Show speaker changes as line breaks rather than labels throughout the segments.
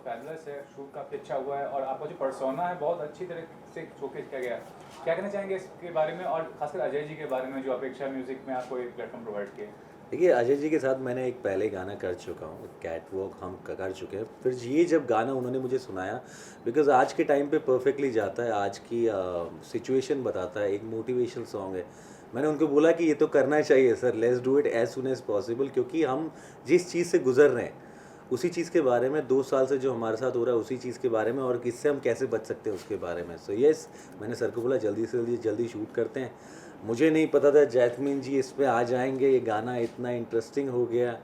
Fabulous है, shoot काफ़ी अच्छा हुआ है और आपका जो पर्सोना है बहुत अच्छी तरह से शोकेस किया गया है। क्या कहना चाहेंगे इसके बारे में और खासकर अजय जी के बारे में जो अपेक्षा म्यूज़िक में आपको एक प्लेटफॉर्म प्रोवाइड किया?
देखिए, अजय जी के साथ मैंने एक पहले गाना कर चुका हूँ, कैट वॉक हम कर चुके हैं। फिर ये जब गाना उन्होंने मुझे सुनाया, बिकॉज़ आज के टाइम पे परफेक्टली जाता है, आज की सिचुएशन बताता है, एक मोटिवेशनल सॉन्ग है। मैंने उनको बोला कि ये तो करना चाहिए sir, let's do it as soon as possible, क्योंकि हम जिस चीज़ से गुज़र रहे हैं, उसी चीज़ के बारे में 2 साल से जो हमारे साथ हो रहा है, उसी चीज़ के बारे में और इससे हम कैसे बच सकते हैं उसके बारे में। सो येस, मैंने सर को बोला जल्दी से जल्दी शूट करते हैं। मुझे नहीं पता था जैस्मीन जी इस पे आ जाएँगे, ये गाना इतना इंटरेस्टिंग हो गया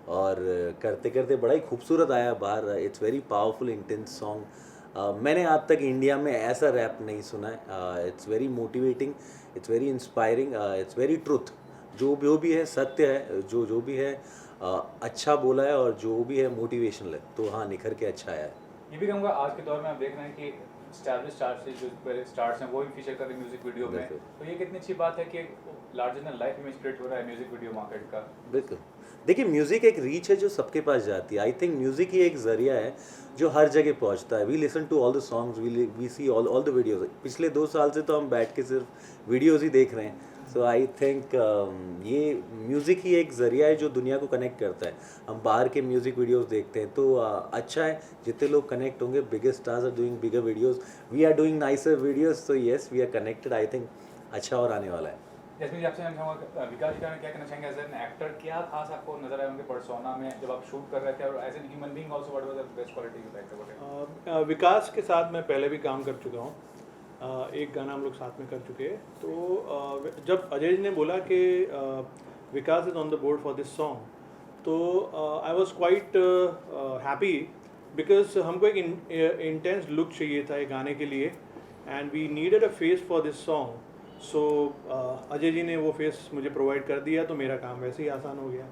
और करते-करते बड़ा ही खूबसूरत आया बाहर। It's very powerful intense song. मैंने आज तक इंडिया में ऐसा रैप नहीं सुना है। It's very motivating, it's very inspiring, it's very truth. जो भी है सत्य है, जो भी है अच्छा बोला है और जो भी है मोटिवेशनल है। तो हाँ, निखर के अच्छा आया है।
ये भी कहूँगा आज के दौर में आप देख रहे हैं कि स्टैब्लिश स्टार्स से जो पहले स्टार्स हैं वो भी फीचर कर रहे हैं म्यूज़िक वीडियो में।
बिल्कुल।
तो ये कितनी अच्छी बात है कि larger than life image create हो रहा है म्यूज़िक वीडियो मार्केट का।
बिल्कुल। देखिए, म्यूज़िक एक रीच है जो सबके पास जाती है। आई थिंक म्यूज़िक ही एक ज़रिया है जो हर जगह पहुँचता है। We listen to all the songs, we see all the videos. पिछले 2 साल से तो हम बैठ के सिर्फ वीडियोज़ ही देख रहे हैं। सो आई थिंक ये म्यूज़िक ही एक ज़रिया है जो दुनिया को कनेक्ट करता है। हम बाहर के म्यूज़िक वीडियोज़ देखते हैं तो अच्छा है, जितने लोग कनेक्ट होंगे, bigger stars are doing bigger videos, we are doing nicer videos, so yes we are connected. I think अच्छा और आने वाला है।
जैस्मीन जी आपसे जानना चाहूँगा विकास जी का क्या कहना चाहेंगे एज एन एक्टर, क्या खास आपको नजर आया उनके पर्सोना में जब आप शूट कर रहे थे और as an human being also what was the best quality you like about him?
Vikas के साथ मैं पहले भी काम कर चुका हूँ। एक गाना हम लोग साथ में कर चुके हैं। तो जब अजय जी ने बोला कि Vikas is on the board for this song, तो I was quite happy because हमको एक इंटेंस लुक चाहिए था एक गाने के लिए, and we needed a face for this song. So Ajay ji ने वो फेस मुझे प्रोवाइड कर दिया, तो मेरा काम वैसे ही आसान हो गया।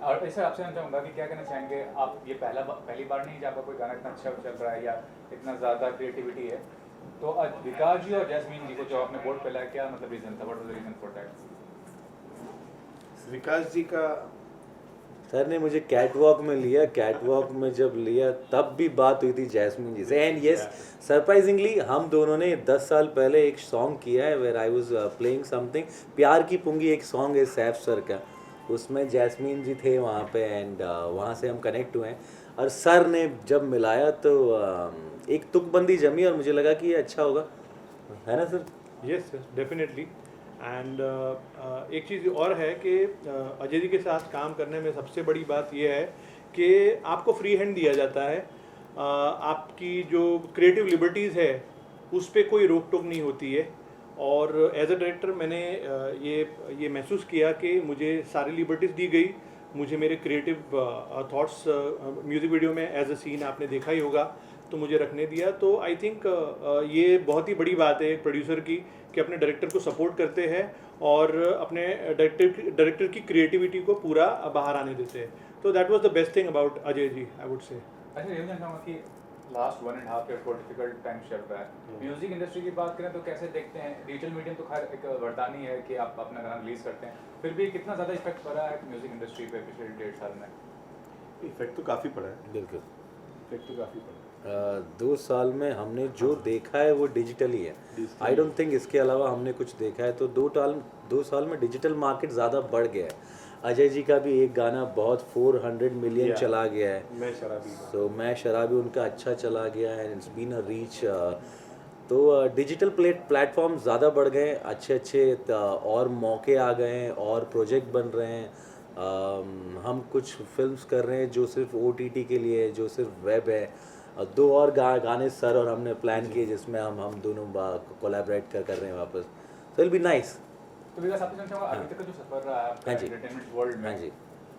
और ऐसे आपसे जानना चाहूँगा कि क्या कहना चाहेंगे आप, ये पहली बार नहीं जब आपका कोई गाना इतना अच्छा चल रहा है या इतना ज़्यादा क्रिएटिविटी है, तो आज विकास जी और जैस्मीन जी को जो आपने बोर्ड पे लाया, क्या मतलब रीज़न था, what was the reason for that?
Vikas ji का
सर ने मुझे कैट वॉक में लिया, कैट वॉक में जब लिया तब भी बात हुई थी जैस्मीन जी से। एंड यस, सरप्राइजिंगली हम दोनों ने 10 साल पहले एक सॉन्ग किया है where I was playing something. Pyaar ki पुंगी एक सॉन्ग है सैफ सर का, उसमें जैस्मीन जी थे वहाँ पे एंड वहाँ से हम कनेक्ट हुए हैं। और सर ने जब मिलाया तो एक तुकबंदी जमी और मुझे लगा कि ये अच्छा होगा, है ना sir?
Yes yes definitely. And एक चीज़ और है कि अजय जी के साथ काम करने में सबसे बड़ी बात यह है कि आपको फ्री हैंड दिया जाता है। आपकी जो क्रिएटिव लिबर्टीज़ है उस पर कोई रोक टोक नहीं होती है। और एज अ डायरेक्टर मैंने ये महसूस किया कि मुझे सारी लिबर्टीज़ दी गई। मुझे मेरे क्रिएटिव थॉट्स म्यूज़िक वीडियो में एज अ सीन आपने देखा ही होगा, तो मुझे रखने दिया। तो आई थिंक ये बहुत ही बड़ी बात है एक प्रोड्यूसर की कि अपने डायरेक्टर को सपोर्ट करते हैं और अपने डायरेक्टर की क्रिएटिविटी को पूरा बाहर आने देते हैं। तो that was the best thing about Ajay ji, I would say.
अच्छा, ये जानना चाहूँगा कि लास्ट 1.5 ईयर को डिफिकल्ट टाइम चल रहा है म्यूजिक इंडस्ट्री की बात करें तो कैसे देखते हैं? डिजिटल मीडियम तो खैर एक वरदान ही है कि आप अपना गाना रिलीज करते हैं, फिर भी कितना ज़्यादा इफेक्ट पड़ा है म्यूजिक इंडस्ट्री पे पिछले 1.5 साल में?
इफेक्ट तो काफ़ी पड़ा है,
बिल्कुल।
इफेक्ट तो काफ़ी पड़ा है।
2 साल में हमने जो देखा है वो डिजिटल ही है। आई डोंट थिंक इसके अलावा हमने कुछ देखा है। तो 2 साल में डिजिटल मार्केट ज़्यादा बढ़ गया है। अजय जी का भी एक गाना बहुत 400 मिलियन
Yeah.
चला गया है।
मैं शराबी हूँ।
सो मैं शराबी उनका अच्छा चला गया है and it's been a reach. तो डिजिटल प्लेटफॉर्म ज़्यादा बढ़ गए हैं, अच्छे अच्छे और मौके आ गए हैं और प्रोजेक्ट बन रहे हैं। हम कुछ फिल्म्स कर रहे हैं जो सिर्फ OTT के लिए है, जो सिर्फ वेब है। 2 और गाने सर और हमने प्लान किए जिसमें हम दोनों कोलैबोरेट कर रहे हैं वापस। So will be nice.
तो विकास आपसे जानना चाहूँगा अभी तक का जो सफर रहा है आपका
हाँ जी।
एंटरटेनमेंट वर्ल्ड में,
हाँ जी।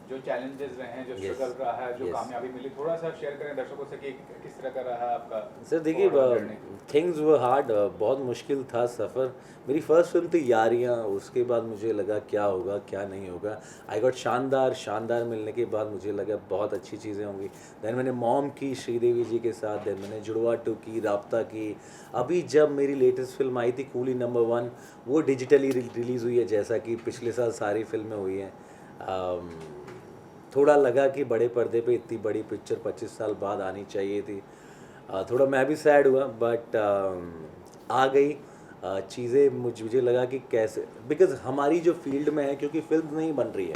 जो चैलेंजेस रहे हैं, जो
Yes.
स्ट्रगल रहा है, जो
Yes.
कामयाबी मिली, थोड़ा सा शेयर करें दर्शकों से कि किस तरह का रहा है आपका
सर देखिए,
overall journey?
Things were hard, बहुत मुश्किल था सफ़र। मेरी फर्स्ट फिल्म थी यारियाँ, उसके बाद मुझे लगा क्या होगा क्या नहीं होगा। आई गॉट शानदार मिलने के बाद मुझे लगा बहुत अच्छी चीज़ें होंगी। देन मैंने मॉम की श्रीदेवी जी के साथ, देन मैंने जुड़वा 2 की, राब्ता की। अभी जब मेरी लेटेस्ट फिल्म आई थी कूली नंबर 1, वो डिजिटली रिलीज़ हुई है जैसा कि पिछले साल सारी फिल्में हुई हैं। थोड़ा लगा कि बड़े पर्दे पे इतनी बड़ी पिक्चर 25 साल बाद आनी चाहिए थी। थोड़ा मैं भी सैड हुआ, बट आ गई चीज़ें। मुझे लगा कि कैसे, बिकॉज़ हमारी जो फील्ड में है, क्योंकि फिल्म नहीं बन रही है,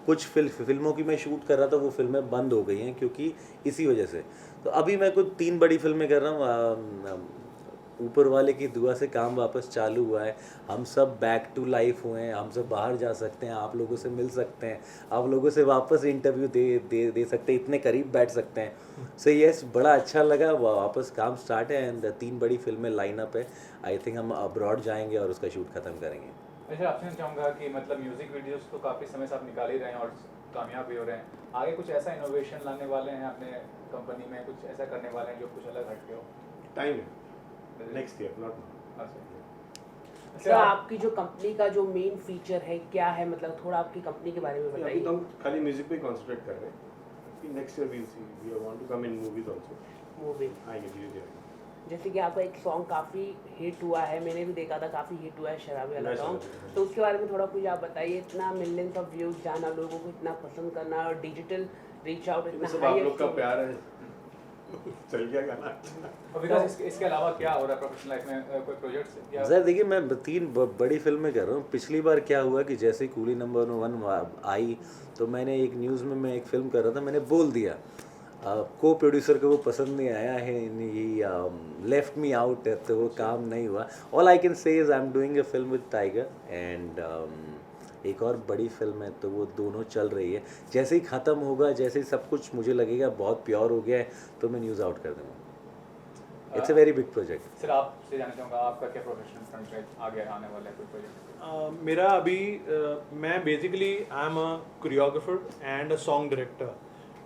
कुछ फिल्मों की मैं शूट कर रहा था, वो फिल्में बंद हो गई हैं क्योंकि इसी वजह से। तो अभी मैं कुछ 3 बड़ी फिल्में कर रहा हूँ। ऊपर वाले की दुआ से काम वापस चालू हुआ है, हम सब बैक टू लाइफ हुए हैं, हम सब बाहर जा सकते हैं, आप लोगों से मिल सकते हैं, आप लोगों से वापस इंटरव्यू दे सकते हैं, इतने करीब बैठ सकते हैं। सो यस, बड़ा अच्छा लगा, वापस काम स्टार्ट है एंड 3 बड़ी फिल्में लाइन अप है। आई थिंक हम अब्रॉड जाएंगे और उसका शूट ख़त्म करेंगे।
अच्छा, आपसे चाहूँगा कि मतलब म्यूज़िक वीडियोस तो काफ़ी समय से आप निकाल ही रहे हैं और कामयाब भी हो रहे हैं, आगे कुछ ऐसा इनोवेशन लाने वाले हैं अपने कंपनी में, कुछ ऐसा करने वाले हैं जो कुछ अलग हटके हो?
टाइम है, next year, not now.
Sir आपकी जो कंपनी का जो मेन फीचर है क्या है, मतलब थोड़ा आपकी कंपनी के बारे में
अभी
बताइए।
तो हम खाली म्यूजिक पे कंसंट्रेट कर रहे हैं। Next year we will see, we want to come in movies also.
Movie
आएंगे धीरे-धीरे।
जैसे कि आपका एक सॉन्ग काफ़ी हिट हुआ है, मैंने भी देखा था, काफ़ी हिट हुआ है शराबी वाला
मैं
सॉन्ग,
शराबी,
तो उसके बारे में थोड़ा कुछ आप बताइए। इतना मिलियंस ऑफ व्यूज जाना, लोगों को इतना पसंद करना और डिजिटल रीच आउट
ये
इतना
सब आप लोग का
हाई।
प्यार है। चल गया गाना।
और विकास, इसके अलावा क्या हो रहा है प्रोफेशनल लाइफ में, कोई प्रोजेक्ट्स या?
सर देखिए, मैं 3 बड़ी फिल्में कर रहा हूँ। पिछली बार क्या हुआ कि जैसे ही कूली नंबर 1 आई, तो मैंने एक न्यूज़ में मैं एक फ़िल्म कर रहा था, मैंने बोल दिया, को प्रोड्यूसर को वो पसंद नहीं आया है, ही लेफ्ट मी आउट, तो वो काम नहीं हुआ। All I can say is I am doing a film with tiger and एक और बड़ी फिल्म है, तो वो दोनों चल रही है। जैसे ही ख़त्म होगा, जैसे ही सब कुछ मुझे लगेगा बहुत प्योर हो गया है, तो मैं न्यूज़ आउट कर दूँगा। It's a very big project.
Sir आपसे जानना चाहूँगा, आपका क्या प्रोफेशनल फ्रंट पे आगे आने वाला है, कोई प्रोजेक्ट?
मेरा अभी मैं basically I am a choreographer and a song director.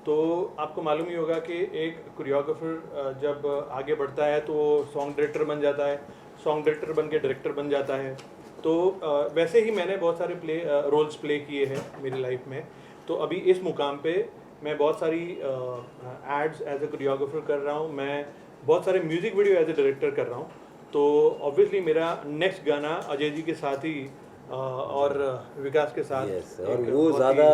तो आपको मालूम ही होगा कि एक कोरियोग्राफर जब आगे बढ़ता है तो सॉन्ग डायरेक्टर बन जाता है, सॉन्ग डायरेक्टर बन के डायरेक्टर बन जाता है। तो वैसे ही मैंने बहुत सारे रोल्स प्ले किए हैं मेरी लाइफ में। तो अभी इस मुकाम पे मैं बहुत सारी एड्स एज अ कोरियोग्राफर कर रहा हूँ, मैं बहुत सारे music video as a director कर रहा हूँ। तो ऑब्वियसली मेरा नेक्स्ट गाना अजय जी के साथ ही और विकास के साथ
यस, और
एक
वो
बहुत
ज़्यादा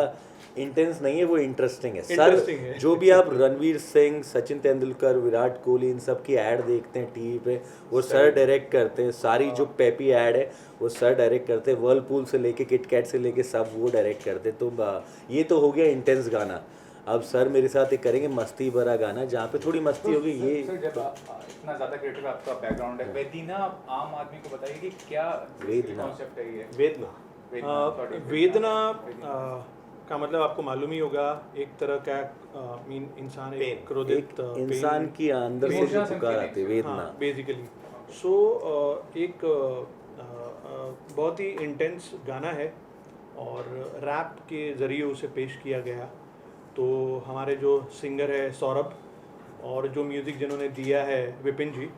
ही
इंटेंस नहीं है, वो इंटरेस्टिंग है।
Interesting
सर
है।
जो भी आप रणवीर सिंह, सचिन तेंदुलकर, विराट कोहली, इन सब की ऐड देखते हैं टीवी पे, वो सर डायरेक्ट करते हैं। सारी जो पेपी ऐड है वो सर डायरेक्ट करते हैं, वर्लपूल से लेके किटकैट से लेके सब वो डायरेक्ट करते हैं। तो ये तो हो गया इंटेंस गाना। अब सर मेरे साथ एक करेंगे मस्ती भरा गाना, जहाँ पे थोड़ी मस्ती होगी। ये
सर जब इतना ज़्यादा क्रिएटिव आपका बैकग्राउंड है, वेदना आम आदमी को बताइए कि क्या
वेदना।
कॉन्सेप्ट है ये?
वेदना।
वेदना का मतलब आपको मालूम ही होगा, एक तरह का मीन इंसान
Pain.
एक क्रोधित
एक इंसान की अंदर से जो
Emotions and
पुकार आती है,
feelings.
वेदना।
बेसिकली। सो एक बहुत ही इंटेंस गाना है और रैप के ज़रिए उसे पेश किया गया। तो हमारे जो सिंगर है सौरभ और जो म्यूज़िक जिन्होंने दिया है विपिन जी,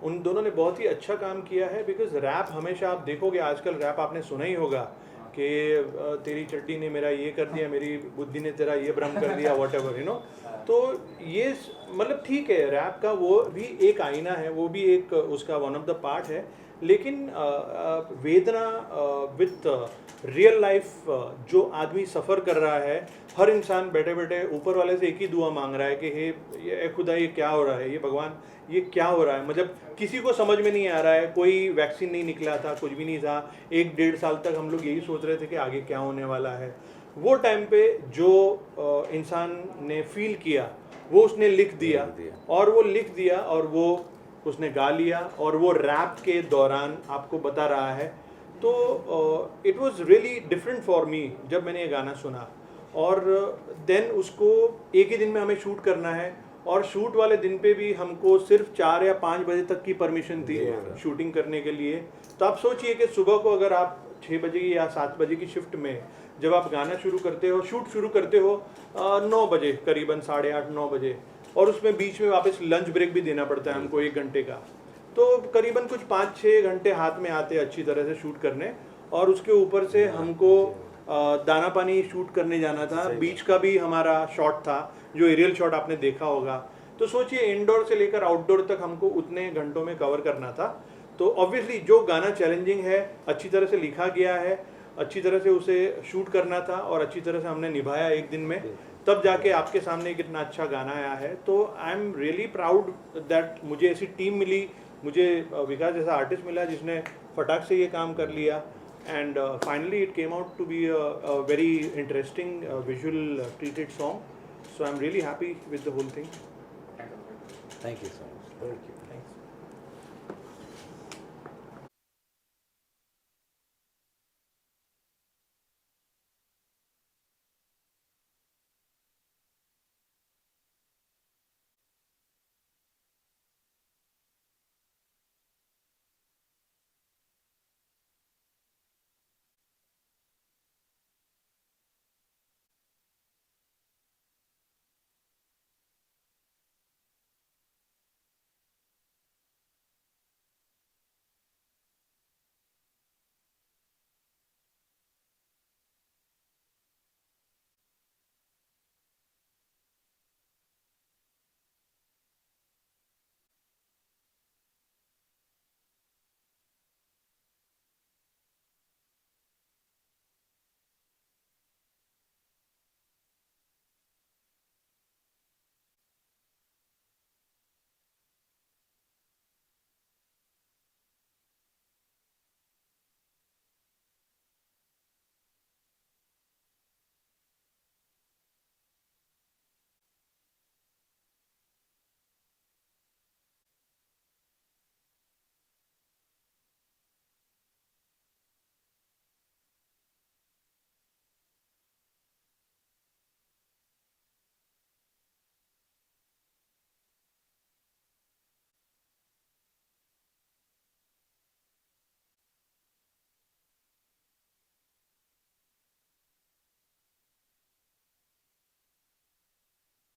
उन दोनों ने बहुत ही अच्छा काम किया है। बिकॉज रैप हमेशा आप देखोगे, आजकल रैप आपने सुना ही होगा कि तेरी चड्डी ने मेरा ये कर दिया, मेरी बुद्धि ने तेरा ये भ्रम कर दिया, वॉट एवर, यू नो। तो ये मतलब ठीक है, रैप का वो भी एक आईना है, वो भी एक उसका वन ऑफ द पार्ट है। लेकिन वेदना विथ रियल लाइफ जो आदमी सफ़र कर रहा है, हर इंसान बैठे बैठे ऊपर वाले से एक ही दुआ मांग रहा है कि हे ये खुदा, ये क्या हो रहा है, ये भगवान, ये क्या हो रहा है। मतलब किसी को समझ में नहीं आ रहा है, कोई वैक्सीन नहीं निकला था, कुछ भी नहीं था। 1-1.5 साल तक हम लोग यही सोच रहे थे कि आगे क्या होने वाला है। वो टाइम पे जो इंसान ने फील किया वो उसने लिख दिया, और वो लिख दिया और वो उसने गा लिया, और वो रैप के दौरान आपको बता रहा है। तो it was really different for me जब मैंने ये गाना सुना। और देन उसको एक ही दिन में हमें शूट करना है, और शूट वाले दिन पे भी हमको सिर्फ 4 या 5 बजे तक की परमिशन थी शूटिंग करने के लिए। तो आप सोचिए कि सुबह को अगर आप 6 बजे या 7 बजे की शिफ्ट में जब आप गाना शुरू करते हो, शूट शुरू करते हो 9 बजे करीबन, 8:30-9 बजे, और उसमें बीच में वापस लंच ब्रेक भी देना पड़ता है हमको 1 घंटे का। तो करीबन कुछ 5-6 घंटे हाथ में आते अच्छी तरह से शूट करने। और उसके ऊपर से हमको दाना पानी शूट करने जाना था, बीच का भी हमारा शॉट था जो एरियल शॉट आपने देखा होगा। तो सोचिए इंडोर से लेकर आउटडोर तक हमको उतने घंटों में कवर करना था। तो ऑब्वियसली जो गाना चैलेंजिंग है, अच्छी तरह से लिखा गया है, अच्छी तरह से उसे शूट करना था और अच्छी तरह से हमने निभाया एक दिन में, तब जाके आपके सामने कितना अच्छा गाना आया है। तो आई एम रियली प्राउड दैट मुझे ऐसी टीम मिली, मुझे विकास जैसा आर्टिस्ट मिला जिसने फटाक से ये काम कर लिया, and finally it came out to be a very interesting visual treated song. So I am really happy with the whole thing.
Thank you so much.
Thank you.